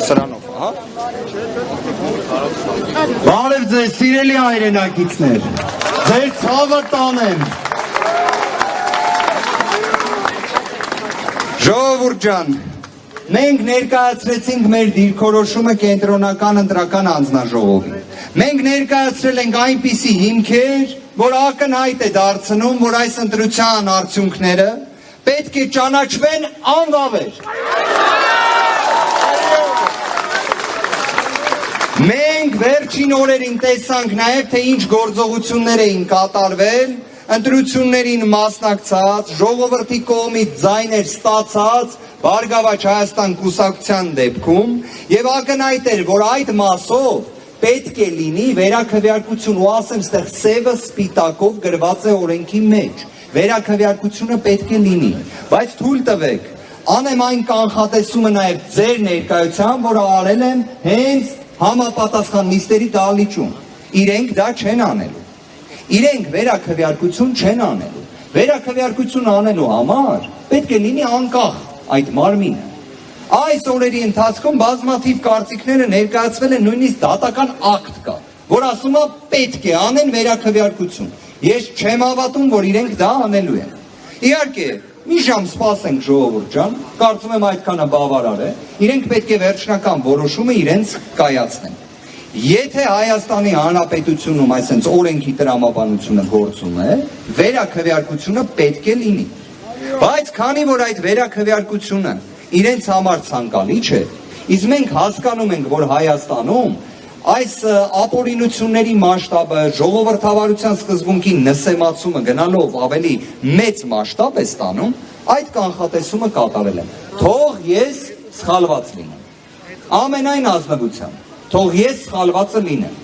Սրանով, հա։ Բարև ձեզ, սիրելի հայրենակիցներ, ձեր ցավը տանեմ։ Ժողովուրդ ջան, մենք ներկայացրեցինք մեր դիրքորոշումը կենտրոնական ընտրական անձնաժողովին։ Մենք ներկայացրել ենք այնպիսի հիմքեր, որ ակնհայտ է դարձնում, որ այս ընտրության արդյունքները պետք է ճանաչվեն անվավեր։ Մենք վերջին օրերին տեսանք նաև, թե ինչ գործողություններ էին կատարվել, ընտրություններին մասնակցած, ժողովրդի կողմից ձայներ ստացած Բարգավաճ Հայաստան կուսակցության դեպքում եւ ակնհայտ էր, որ այդ մասով պետք է լինի վերաքվեարկություն ու ասեմ, ստեղ սևը սպիտակով գրված է օրենքի մեջ, վերաքվեարկությունը պետք է լինի, բայց թույլ տվեք, անեմ այն կանխատեսումը նաև ձեր ներկայությամբ, որը արել եմ հենց համապատասխան նիստերի դահլիճում, իրենք դա չեն անելու, իրենք վերաքվեարկություն չեն անելու, վերաքվեարկություն անելու համար պետք է լինի անկախ այդ մարմինը։ Այս օրերի ընթացքում բազմաթիվ կարծիքները ներկայացվել են, նույնիսկ դատական ակտ կա, որ ասում է պետք է անեն վերաքվեարկություն։ Ես չեմ հավատում, որ իրենք դա անելու են։ Իհարկե, մի ժամ սպասենք ժողովուրդ ջան, կարծում եմ այդքանը բավարար է, իրենք պետք է վերջնական որոշումը իրենց կայացնեն։ Եթե Հայաստանի Հանրապետությունում այսպես օրենքի տրամաբանությունը գործում է, վերաքվեարկությունը պետք է լինի։ Բայց քանի որ այդ վերաքվեարկությունը իրենց համար ցանկալի չէ, իսկ մենք հասկանում ենք, որ Հայաստանում այս ապօրինությունների մասշտաբը, ժողովրդավարության սկզբունքի նսեմացումը գնալով ավելի մեծ մասշտաբ է ստանում, այդ կանխատեսումը կատարել եմ։ Թող ես սխալված լինեմ։ Ամենայն ազնվությամբ, թող ես սխալվածը լինեմ։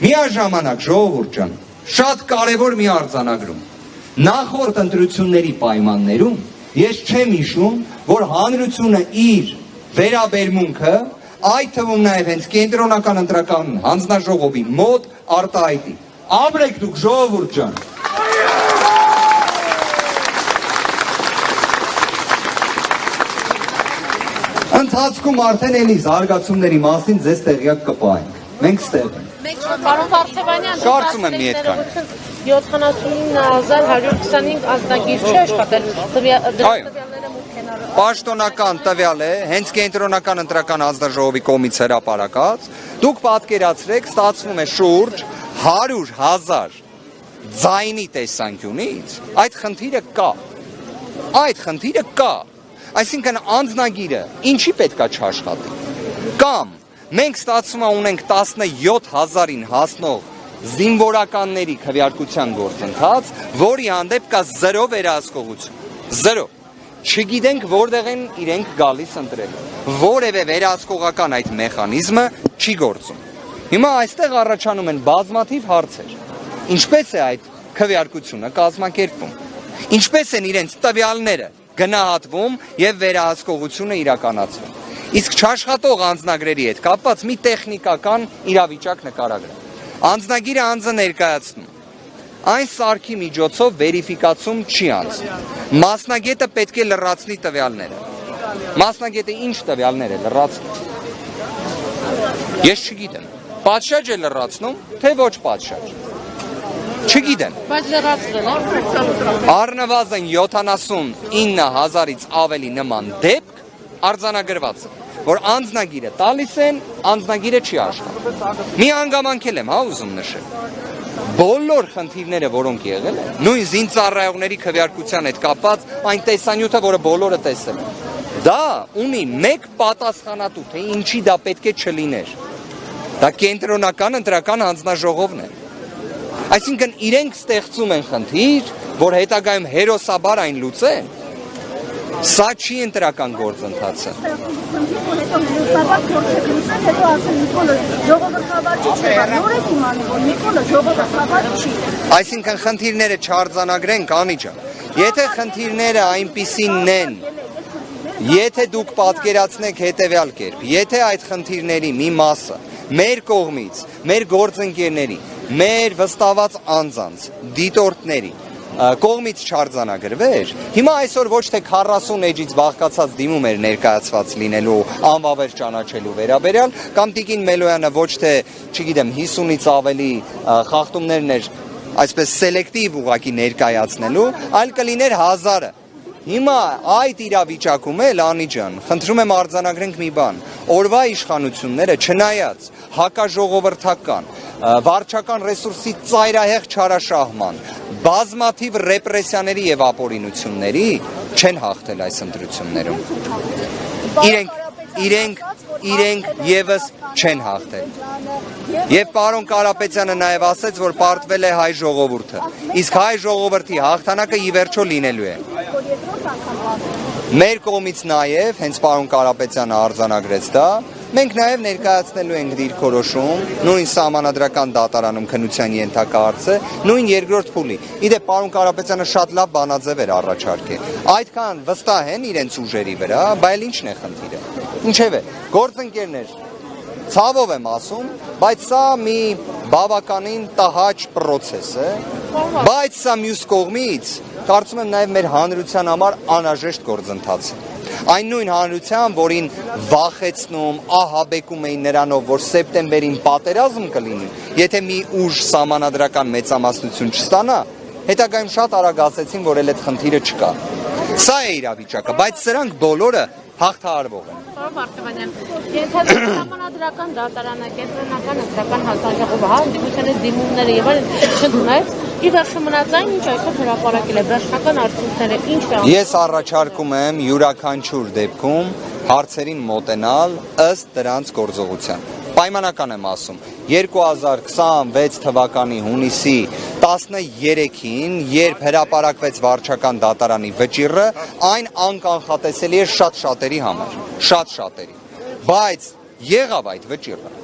Միաժամանակ ժողովուրդ ջան, շատ կարևոր մի արձանագրում։ Նախորդ ընտրությունների պայմաններում ես չեմ հիշում, որ հանրությունը իր վերաբերմունքը, այդ թվում նաև հենց կենտրոնական ընտրական հանձնաժողովի մոտ արտահայտի։ Ամրեք դուք ժողովուրդ ջան։ Ընթացքում արդեն էլի զարգացումների մասին ձեզ տեղյակ կպահենք։ Մենք ստեղ ենք։ Պարոն Վարդևանյան, Կարծում եմ մի այդքան։ 79125 ազնագիր չէ աշխատել, տվյալները մուտք են արել։ Պաշտոնական տվյալ է, հենց կենտրոնական ընտրական հանձնաժողովի կողմից հրապարակած, դուք պատկերացրեք, ստացվում է շուրջ 100,000 ձայնի տեսանկյունից, այդ խնդիրը կա, այսինքն անձնագիրը ինչի պետքա չաշխատի, կամ մենք ստացվում է ունենք 17,000-ին հասնող զինվորականների քվեարկության գործընթաց, որի հանդեպ կա 0 վերահսկողություն, 0, չգիտենք որտեղ են իրենք գալիս ընտրելու, որևէ վերահսկողական այդ մեխանիզմը չի գործում։ Հիմա այստեղ առաջանում են բազմաթիվ հարցեր, ինչպես է այդ քվեարկությունը կազմակերպվում, ինչպես են իրենց տվյալները գնահատվում եւ վերահսկողությունը իրականացվում։ Իսկ չաշխատող անձնագրերի հետ կապված մի տեխնիկական իրավիճակ նկարագրեմ։ Անձնագիրը անձը ներկայացնում։ Այն սարքի միջոցով վերիֆիկացում չի անցնում։ Մասնագետը պետք է լրացնի տվյալները։ Մասնագետը ինչ տվյալներ է լրացնում։ Ես չգիտեմ։ Պատշաճ է լրացնում, թե ոչ պատշաճ։ Չգիտեմ։ Բայց լրացվել է։ Առնվազն 79,000-ից ավելի նման դեպք արձանագրված է, որ անձնագիրը տալիս են, անձնագիրը չի աշխատում։ Մի հանգամանքել եմ, ուզում նշել։ Բոլոր խնդիրները, որոնք եղել են, նույն զինծառայողների քվեարկության հետ կապված այն տեսանյութը, որը բոլորը տեսել են, դա ունի մեկ պատասխանատու, թե ինչի դա պետք է չլիներ։ Դա կենտրոնական ընտրական հանձնաժողովն է։ Այսինքն իրենք ստեղծում են խնդիր, որ հետագայում հերոսաբար այն լուծեն։ Սա չի ընտրական գործընթացը։ Այսինքն խնդիրները չարձանագրենք, Անի ջան։ Եթե խնդիրները այնպիսինն են, եթե դուք պատկերացնեք հետևյալ կերպ, եթե այդ խնդիրների մի մասը մեր կողմից, մեր գործընկերների, մեր վստահված անձանց, դիտորդների կողմից չարձանագրվեր, հիմա այսօր ոչ թե 40 էջից բաղկացած դիմում էր ներկայացված լինելու անվավեր ճանաչելու վերաբերյալ, կամ Տիկին Մելոյանը ոչ թե, չգիտեմ, 50-ից ավելի խախտումներն էր այսպես սելեկտիվ ուղղակի ներկայացնելու, այլ կլիներ 1000-ը։ Հիմա այդ իրավիճակում էլ Անի ջան, խնդրում եմ արձանագրենք մի բան, օրվա իշխանությունները չնայած հակաժողովրդական, վարչական ռեսուրսի ծայրահեղ չարաշահման, բազմաթիվ ռեպրեսիաների եւ ապօրինությունների չեն հաղթել այս ընտրություններում։ Իրենք եւս չեն հաղթել։ Եվ պարոն Կարապետյանը նաև ասաց, որ պարտվել է հայ ժողովուրդը։ Իսկ հայ ժողովրդի հաղթանակը ի վերջո լինելու է։ Մեր կողմից նաև, հենց պարոն Կարապետյանը արձանագրեց դա, մենք նաև ներկայացնելու ենք դիրքորոշում, նույն սահմանադրական դատարանում քննության ենթակա հարցը, նույն երկրորդ փուլի։ Իդեպ պարոն Կարապետյանը շատ լավ բանաձև էր առաջարկել։ Այդքան վստահ են իրենց ուժերի վրա, բայց ինչն է խնդիրը։ Ինչևէ, գործընկերներ, ցավով եմ ասում, բայց սա մի բավականին տհաճ process է, բայց սա մյուս կողմից, կարծում եմ նաև մեր հանրության համար անհրաժեշտ գործընթաց է։ Այն նույն հանրության, որին վախեցնում, ահաբեկում էին նրանով, որ սեպտեմբերին պատերազմ կլինի, եթե մի ուժ սահմանադրական մեծամասնություն չստանա, հետագայում շատ արագ ասեցին, որ էլ այդ խնդիրը չկա։ Սա է իրավիճակը, բայց սրանք բոլորը հաղթահարվող են։ Պարոն Վարդանյան, ենթադրում սահմանադրական դատարանը, կենտրոնական ընտրական հանձնաժողովը, հանդիպությունների դիմումները եւ այլն չընդունեց, ի վերջո մնաց այն, ինչ այսօր հրապարակել է, վերջնական արդյունքները ինչ է։ Ես առաջարկում եմ յուրաքանչյուր դեպքում հարցերին մոտենալ ըստ դրանց գործողության։ Պայմանական եմ ասում, 2026 թվականի հունիսի 13-ին, երբ հրապարակվեց վարչական դատարանի վճիռը, այն անկանխատեսելի էր շատ շատերի համար, շատ շատերի։ Բայց եղավ այդ վճիռը,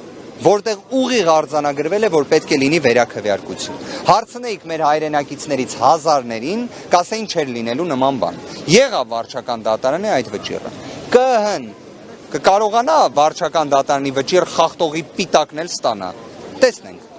որտեղ ուղիղ արձանագրվել է, որ պետք է լինի վերաքվեարկություն։ Հարցնեիք մեր հայրենակիցներից հազարներին, կասեին չէր լինելու նման բան։ Եղավ վարչական դատարանի այդ վճիռը։ ԿՀ-ն կկարողանա վարչական դատարանի վճիռ խախտողի պիտակն էլ ստանա։ Տեսնենք։